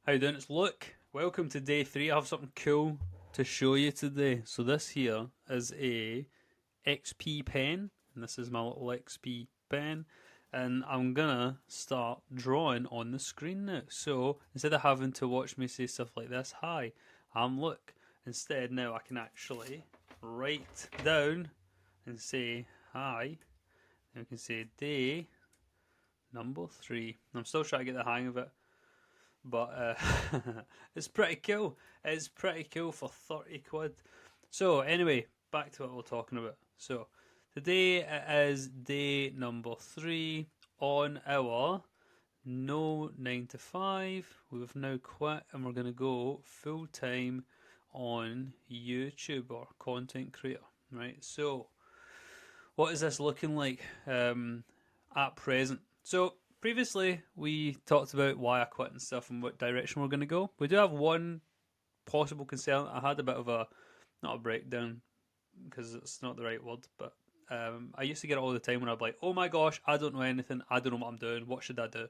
How you doing? It's Luke. Welcome to day three. I have something cool to show you today. So this here is a XP pen, and this is my little XP pen, and I'm gonna start drawing on the screen now. So instead of having to watch me say stuff like this, "Hi, I'm Luke," instead now I can actually write down and say hi. And we can say day number three. I'm still trying to get the hang of it. But it's pretty cool. It's pretty cool for 30 quid. So, anyway, back to what we're talking about. So, today it is day number three on our no 9 to 5. We've now quit and we're going to go full time on YouTube or content creator. Right, so what is this looking like at present? So previously we talked about why I quit and stuff and what direction we're going to go. We do have one possible concern. I had a bit of a not a breakdown because it's not the right word, but I used to get it all the time when I'd be like, "Oh my gosh, I don't know anything. I don't know what I'm doing. What should I do?"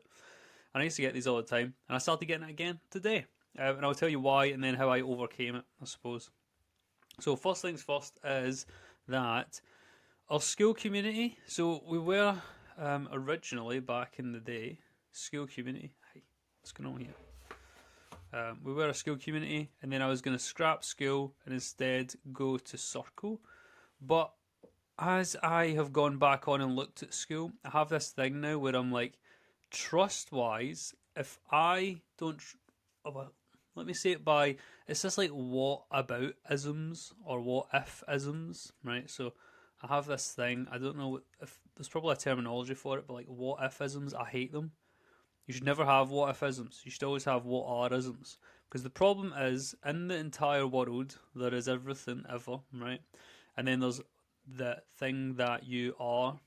And I used to get these all the time, and I started getting it again today. And I'll tell you why and then how I overcame it, I suppose. So first things first is that our school community. So we were originally back in the day school community. Hey, what's going on here? We were a school community, and then I was going to scrap school and instead go to Circle. But as I have gone back on and looked at school, I have this thing now where I'm like, trust wise, if I don't, oh, well, let me say it by, it's just like what about isms or what if isms, right? So I have this thing, I don't know if there's probably a terminology for it, but like what if isms, I hate them. You should never have what if isms. You should always have what are isms. Because the problem is, in the entire world, there is everything ever, right? And then there's the thing that you are.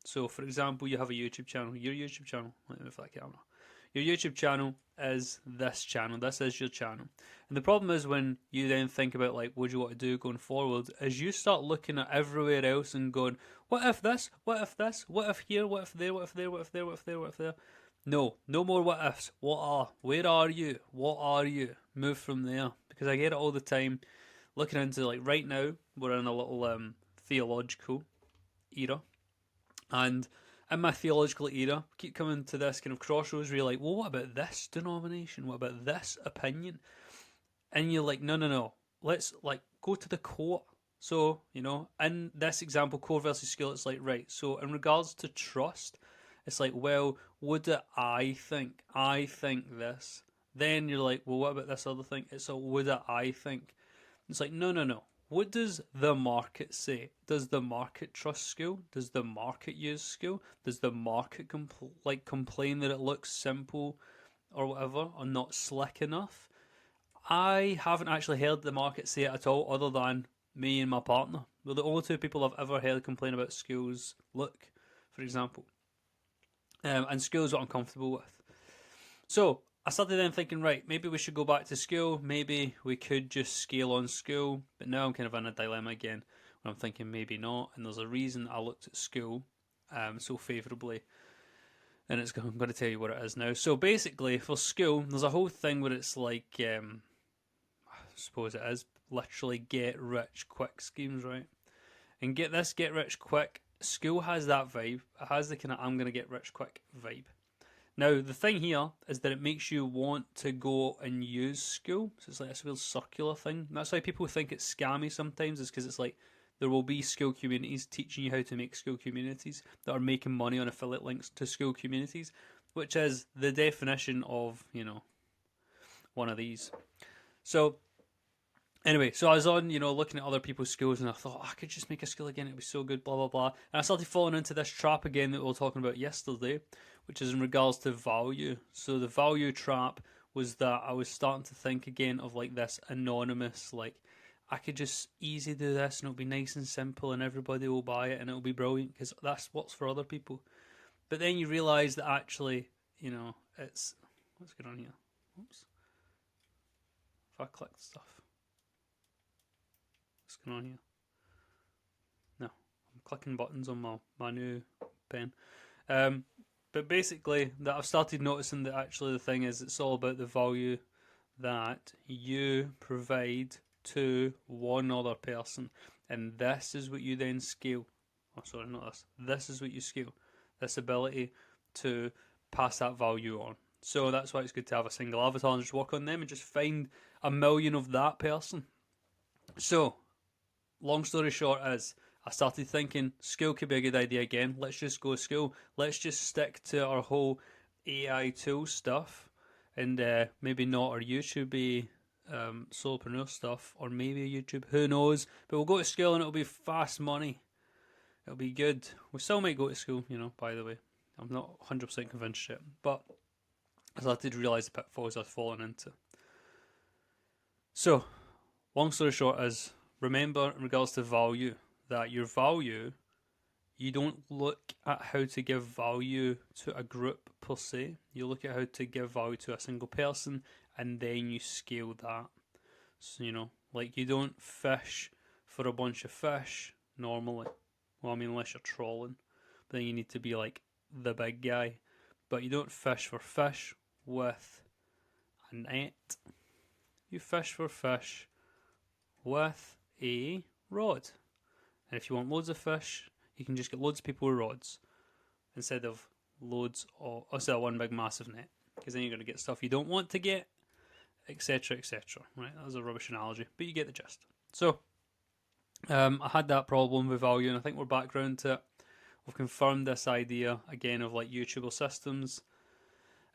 So, for example, you have a YouTube channel. Your YouTube channel, let me move that camera. Your YouTube channel is this channel. This is your channel. And the problem is when you then think about like what do you want to do going forward, is you start looking at everywhere else and going, what if this? What if this? What if here? What if there? What if there? What if there? What if there? What if there? No, no more what ifs. What are? Where are you? What are you? Move from there. Because I get it all the time. Looking into like right now, we're in a little theological era, and in my theological era, keep coming to this kind of crossroads where you're like, well, what about this denomination? What about this opinion? And you're like, no, no, no. Let's like go to the core. So, in this example, core versus skill, it's like, right. So, in regards to trust, it's like, well, what do I think? I think this. Then you're like, well, what about this other thing? It's a what do I think? It's like, no, no, no. What does the market say? Does the market trust school? Does the market use school? Does the market complain that it looks simple or whatever, or not slick enough? I haven't actually heard the market say it at all, other than me and my partner. We're the only two people I've ever heard complain about schools look, for example. And schools what I'm comfortable with. So I started then thinking, right, maybe we should go back to school. Maybe we could just scale on school. But now I'm kind of in a dilemma again, where I'm thinking maybe not. And there's a reason I looked at school so favourably. And I'm going to tell you what it is now. So basically, for school, there's a whole thing where it's like, I suppose it is literally get rich quick schemes, right? And get rich quick. School has that vibe. It has the kind of I'm going to get rich quick vibe. Now, the thing here is that it makes you want to go and use school. So it's like this weird circular thing. And that's why people think it's scammy sometimes, is because it's like there will be school communities teaching you how to make school communities that are making money on affiliate links to school communities, which is the definition of, one of these. So anyway, so I was on, looking at other people's schools and I thought, I could just make a school again, it'd be so good, blah, blah, blah. And I started falling into this trap again that we were talking about yesterday, which is in regards to value. So the value trap was that I was starting to think again of like this anonymous, like, I could just easy do this and it'll be nice and simple and everybody will buy it and it'll be brilliant because that's what's for other people. But then you realise that actually, it's. What's going on here? Oops. If I click stuff. What's going on here? No, I'm clicking buttons on my new pen. Um, but basically, that I've started noticing that actually the thing is it's all about the value. that you provide to one other person, and this is what you then scale. Oh, sorry, not this. This is what you scale. This ability to pass that value on. So that's why it's good to have a single avatar and just work on them and just find a million of that person. So, long story short is, I started thinking school could be a good idea again. Let's just go school. Let's just stick to our whole AI tool stuff and maybe not our YouTube solopreneur stuff, or maybe YouTube, who knows. But we'll go to school and it'll be fast money. It'll be good. We still might go to school, by the way. I'm not 100% convinced yet. But I started to realise the pitfalls I've fallen into. So, long story short is, remember in regards to value, that your value, you don't look at how to give value to a group per se. You look at how to give value to a single person, and then you scale that. So, like you don't fish for a bunch of fish normally. Well, I mean, unless you're trawling, but then you need to be like the big guy. But you don't fish for fish with a net. You fish for fish with a rod. And if you want loads of fish, you can just get loads of people with rods instead of one big massive net, because then you're going to get stuff you don't want to get, etc., etc. Right? That was a rubbish analogy, but you get the gist. So, I had that problem with value, and I think we're back round to it. We've confirmed this idea again of like YouTuber systems.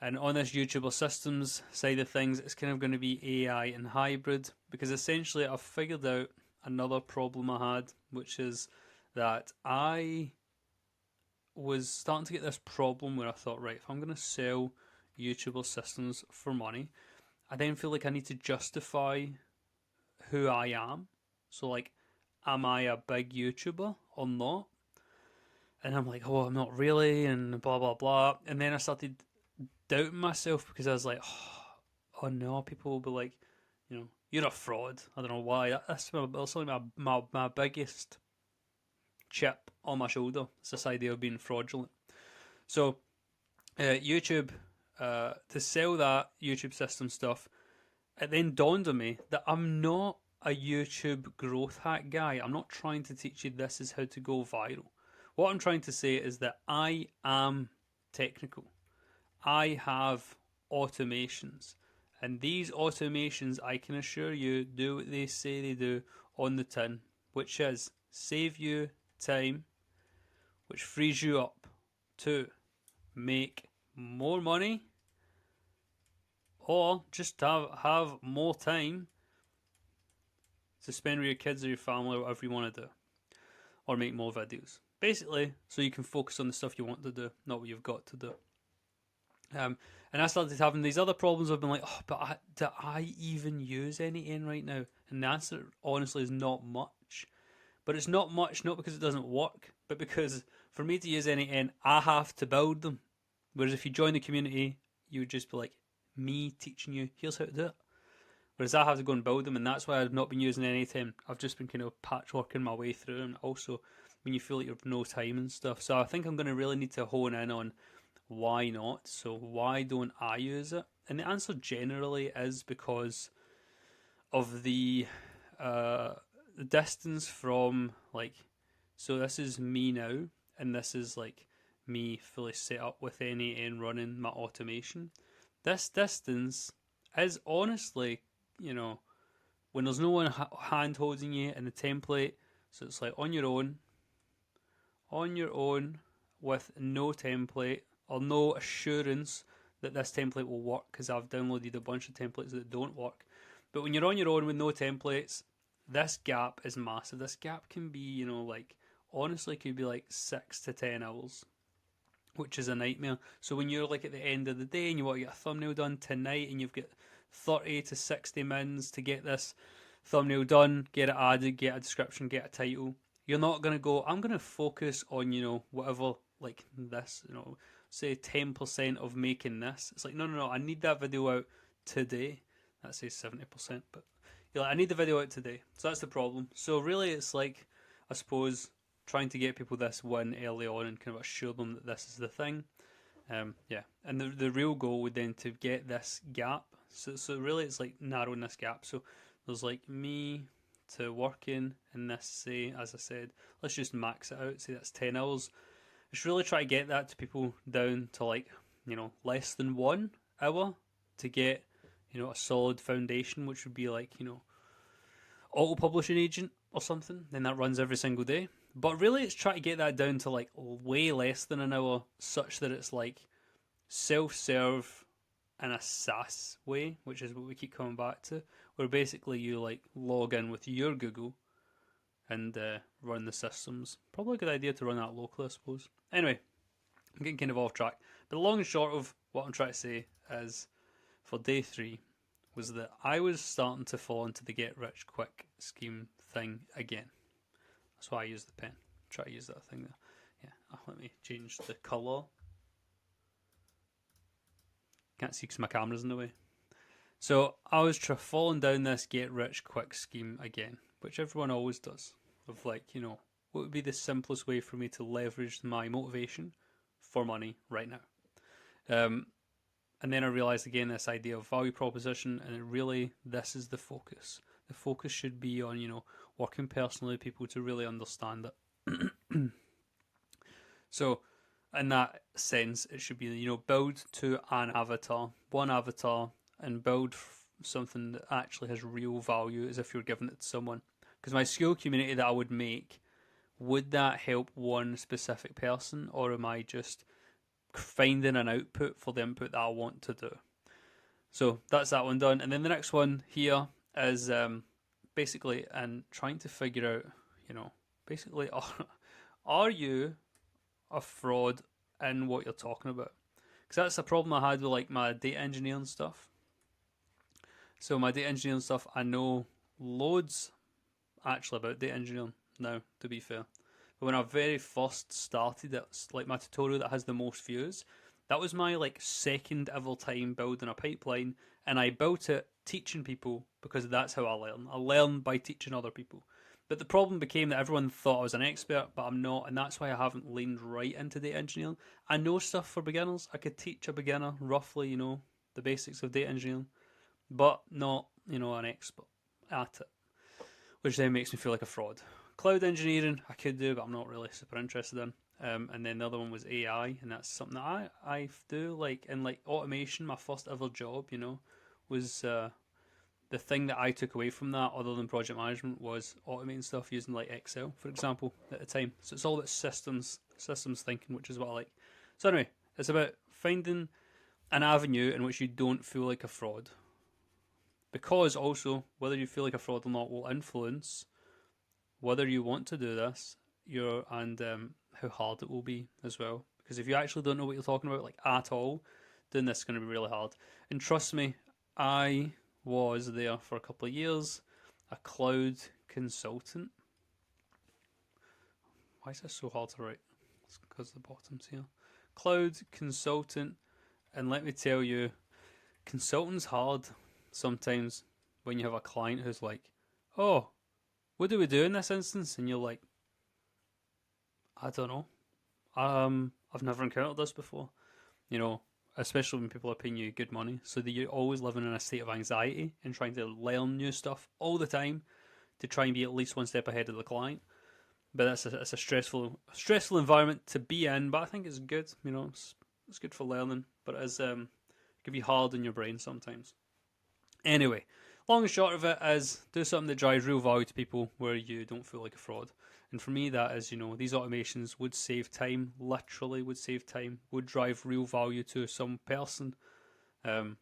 And on this YouTuber systems side of things, it's kind of going to be AI and hybrid, because essentially I've figured out another problem I had, which is that I was starting to get this problem where I thought, right, if I'm going to sell YouTuber systems for money, I then feel like I need to justify who I am. So, like, am I a big YouTuber or not? And I'm like, oh, I'm not really, and blah, blah, blah. And then I started doubting myself, because I was like, oh no, people will be like, you're a fraud. I don't know why. That's my biggest chip on my shoulder. It's this idea of being fraudulent. So, YouTube, to sell that YouTube system stuff, it then dawned on me that I'm not a YouTube growth hack guy. I'm not trying to teach you this is how to go viral. What I'm trying to say is that I am technical. I have automations. And these automations, I can assure you, do what they say they do on the tin, which is save you time, which frees you up to make more money, or just have more time to spend with your kids or your family or whatever you want to do, or make more videos. Basically, so you can focus on the stuff you want to do, not what you've got to do. And I started having these other problems. I've been like, do I even use any N right now? And the answer, honestly, is not much. But it's not much, not because it doesn't work, but because for me to use any N, I have to build them. Whereas if you join the community, you would just be like, me teaching you, here's how to do it. Whereas I have to go and build them, and that's why I've not been using any time. I've just been kind of patchworking my way through, and also when you feel like you have no time and stuff. So I think I'm going to really need to hone in on why not. So why don't I use it? And the answer generally is because of the distance from, like, so this is me now, and this is like me fully set up with N8N running my automation. This distance is honestly, when there's no one hand holding you in the template, so it's like on your own with no template or no assurance that this template will work, because I've downloaded a bunch of templates that don't work. But when you're on your own with no templates, this gap is massive. This gap can be, honestly, could be like 6 to 10 hours, which is a nightmare. So when you're like at the end of the day and you want to get a thumbnail done tonight, and you've got 30 to 60 minutes to get this thumbnail done, get it added, get a description, get a title, you're not going to go, I'm going to focus on, whatever, like this, say 10% of making this. It's like, no, I need that video out today. That says 70%, but you're like, I need the video out today. So that's the problem. So really it's like, I suppose, trying to get people this win early on and kind of assure them that this is the thing. And the real goal would then to get this gap So really, it's like narrowing this gap. So there's like me to working in this. Say, as I said, let's just max it out. Say that's 10 hours. I should really try to get that to people down to like less than 1 hour to get a solid foundation, which would be like auto publishing agent or something. Then that runs every single day. But really, it's trying to get that down to like way less than an hour, such that it's like self serve in a SaaS way, which is what we keep coming back to, where basically you like log in with your Google and run the systems. Probably a good idea to run that locally, I suppose. Anyway, I'm getting kind of off track. But the long and short of what I'm trying to say is, for day 3, was that I was starting to fall into the get rich quick scheme thing again. That's why I use the pen. Try to use that thing there. Yeah, let me change the colour. Can't see because my camera's in the way. So I was falling down this get rich quick scheme again, which everyone always does. Of like, what would be the simplest way for me to leverage my motivation for money right now? And then I realized again this idea of value proposition, and this is the focus. The focus should be on, working personally with people to really understand it. So, in that sense, it should be, build to one avatar, and build something that actually has real value as if you're giving it to someone. Because my skill community that I would make, would that help one specific person, or am I just finding an output for the input that I want to do? So that's that one done. And then the next one here is basically and trying to figure out, basically, are you a fraud in what you're talking about? Because that's a problem I had with like my data engineering stuff. So my data engineering stuff, I know loads actually about data engineering now, to be fair. But when I very first started, it's like my tutorial that has the most views. That was my like second ever time building a pipeline, and I built it teaching people because that's how I learn. I learn by teaching other people. But the problem became that everyone thought I was an expert, but I'm not, and that's why I haven't leaned right into data engineering. I know stuff for beginners. I could teach a beginner roughly, the basics of data engineering, but not, an expert at it, which then makes me feel like a fraud. Cloud engineering I could do, but I'm not really super interested in. And then the other one was AI, and that's something that I do like. In like automation, my first ever job, was the thing that I took away from that, other than project management, was automating stuff using like Excel, for example, at the time. So it's all about systems thinking, which is what I like. So anyway, it's about finding an avenue in which you don't feel like a fraud, because also whether you feel like a fraud or not will influence whether you want to do this, and how hard it will be as well. Because if you actually don't know what you're talking about, like at all, then this is going to be really hard. And trust me, I was there for a couple of years, a cloud consultant. Why is this so hard to write? It's because the bottom's here. Cloud consultant, and let me tell you, consulting's hard sometimes when you have a client who's like, "Oh, what do we do in this instance?" And you're like, "I don't know. I've never encountered this before." Especially when people are paying you good money, so that you're always living in a state of anxiety and trying to learn new stuff all the time to try and be at least one step ahead of the client. But it's a stressful environment to be in. But I think it's good. It's good for learning. But it can be hard on your brain sometimes. Anyway, long and short of it is do something that drives real value to people where you don't feel like a fraud. And for me, that is, these automations would save time, literally would save time, would drive real value to some person. And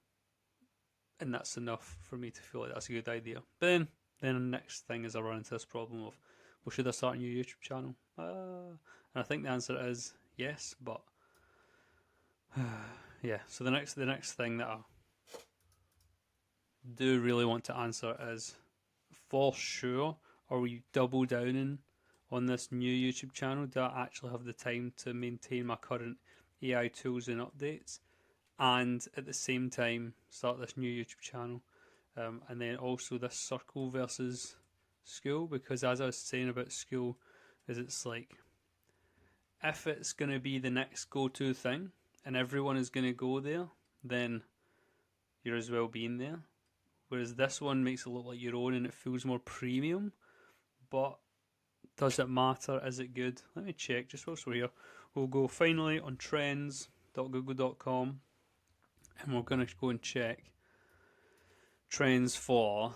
that's enough for me to feel like that's a good idea. But then the next thing is I run into this problem of, well, should I start a new YouTube channel? And I think the answer is yes, but yeah. So the next thing that I do really want to answer is, for sure, are we double downing on this new YouTube channel? Do I actually have the time to maintain my current AI tools and updates, and at the same time start this new YouTube channel? And then also this circle versus school, because as I was saying about school, is it's like, if it's going to be the next go-to thing and everyone is going to go there, then you're as well being there. Whereas this one makes it look like your own and it feels more premium. But does it matter? Is it good? Let me check just whilst we're here. We'll go finally on trends.google.com and we're going to go and check trends for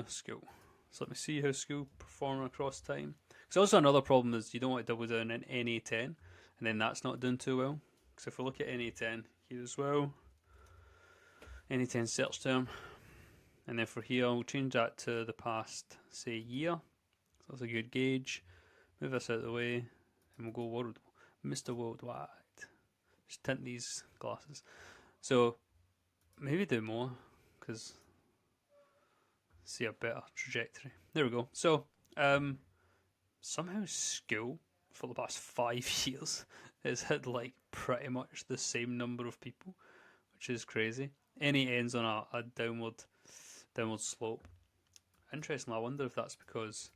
school. So let me see how school perform across time. Because also another problem is you don't want to double down in NA10 and then that's not doing too well. Because if we look at NA10 here as well, NA10 search term, and then for here we'll change that to the past, say, year. So that's a good gauge. Move this out of the way and we'll go world, Mr. Worldwide. Just tint these glasses. So maybe do more because see a better trajectory. There we go. So somehow school for the past 5 years has had like pretty much the same number of people, which is crazy. Any ends on a downward slope. Interestingly, I wonder if that's because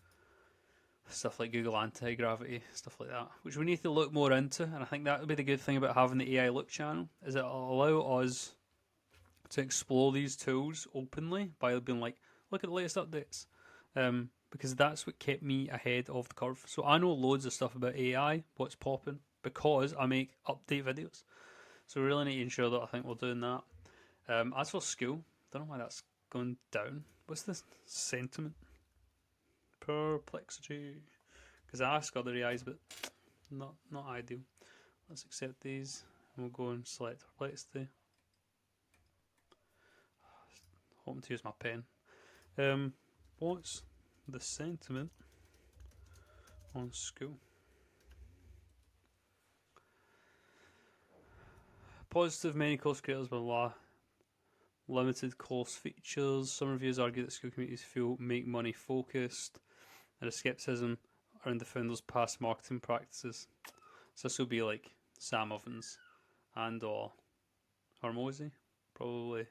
stuff like Google Anti-Gravity, stuff like that, which we need to look more into. And I think that would be the good thing about having the AI Look channel, is it'll allow us to explore these tools openly by being like, look at the latest updates. Because that's what kept me ahead of the curve. So I know loads of stuff about AI, what's popping, because I make update videos. So we really need to ensure that I think we're doing that. As for school, don't know why that's gone down. What's the sentiment? Perplexity. Because I ask other AIs, but not ideal. Let's accept these, and we'll go and select perplexity. Hoping to use my pen. What's the sentiment on school? Positive, many course creators, blah blah. Limited course features. Some reviews argue that school communities feel make money focused. There is skepticism around the founders' past marketing practices. So this will be like Sam Ovens and or Hormozy, probably.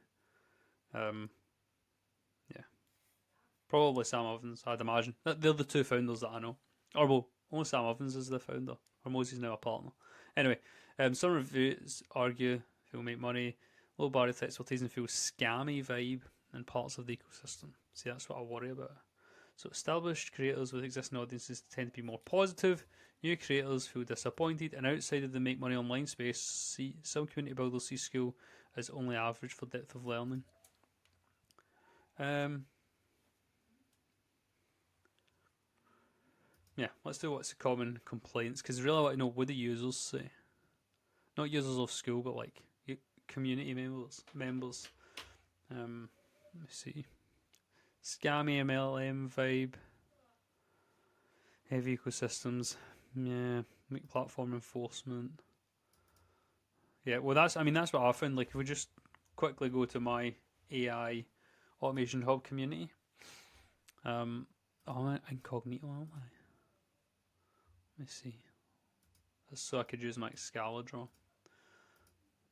Probably Sam Ovens, I'd imagine. They're the two founders that I know. Or well, only Sam Ovens is the founder. Hormozy's now a partner. Anyway, some reviews argue if will make money, low barrier to expertise feel scammy vibe in parts of the ecosystem. See, that's what I worry about. So established creators with existing audiences tend to be more positive. New creators feel disappointed, and outside of the make money online space, some community builders see school as only average for depth of learning. Yeah, let's do what's the common complaints, because really I want to know what the users say. Not users of school, but like community members. Let me see. Scammy MLM vibe. Heavy ecosystems. Yeah, weak platform enforcement. Yeah, well that's what I found. Like if we just quickly go to my AI Automation Hub community. I'm incognito, aren't I? Let me see. So I could use my Scala draw.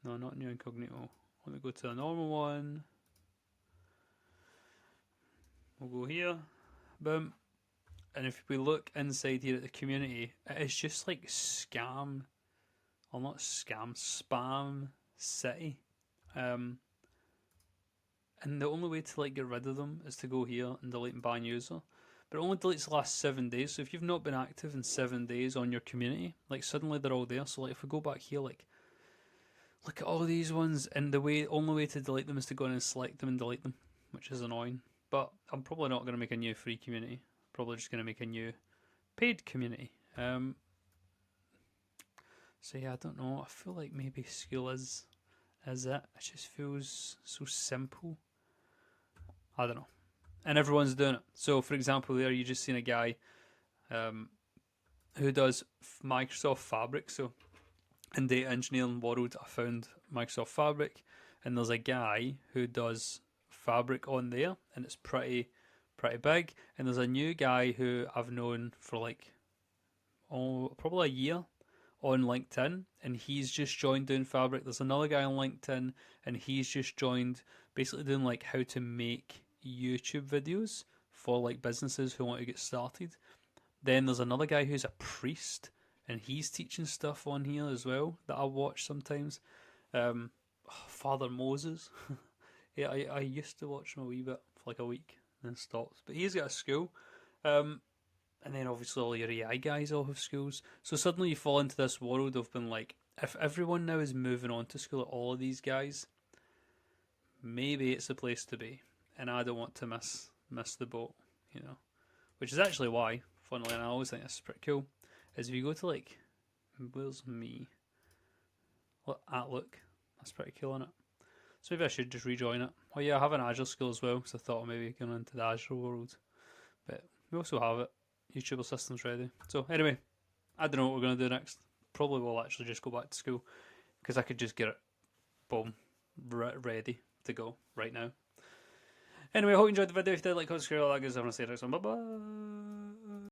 No, not new incognito. Let me go to a normal one. We'll go here. Boom. And if we look inside here at the community, it is just like scam. Well, not scam, spam city. And the only way to like get rid of them is to go here and delete and ban user. But it only deletes the last 7 days. So if you've not been active in 7 days on your community, like suddenly they're all there. So like if we go back here, like look at all these ones, and the only way to delete them is to go in and select them and delete them, which is annoying. But I'm probably not going to make a new free community. Probably just going to make a new paid community. So yeah, I don't know. I feel like maybe school is it. It just feels so simple. I don't know. And everyone's doing it. So for example, there you just seen a guy who does Microsoft Fabric. So in data engineering world, I found Microsoft Fabric, and there's a guy who does Fabric on there, and it's pretty big. And there's a new guy who I've known for like probably a year on LinkedIn, and he's just joined doing Fabric. There's another guy on LinkedIn, and he's just joined basically doing like how to make YouTube videos for like businesses who want to get started. Then there's another guy who's a priest, and he's teaching stuff on here as well that I watch sometimes. Father Moses. Yeah, I used to watch him a wee bit for like a week and then stopped. But he's got a school. Um, and then obviously all your AI guys all have schools. So suddenly you fall into this world of being like, if everyone now is moving on to school, all of these guys, maybe it's the place to be. And I don't want to miss the boat, you know. Which is actually why, funnily, and I always think this is pretty cool, is if you go to like, where's me? What Outlook? That's pretty cool, isn't it? So maybe I should just rejoin it. Oh yeah, I have an Azure school as well, because I thought maybe going into the Azure world. But we also have it. YouTuber systems ready. So anyway, I don't know what we're going to do next. Probably will actually just go back to school, because I could just get it, boom, ready to go right now. Anyway, I hope you enjoyed the video. If you did, like, comment, subscribe, all that good stuff. I'm going to see you next one. Bye bye.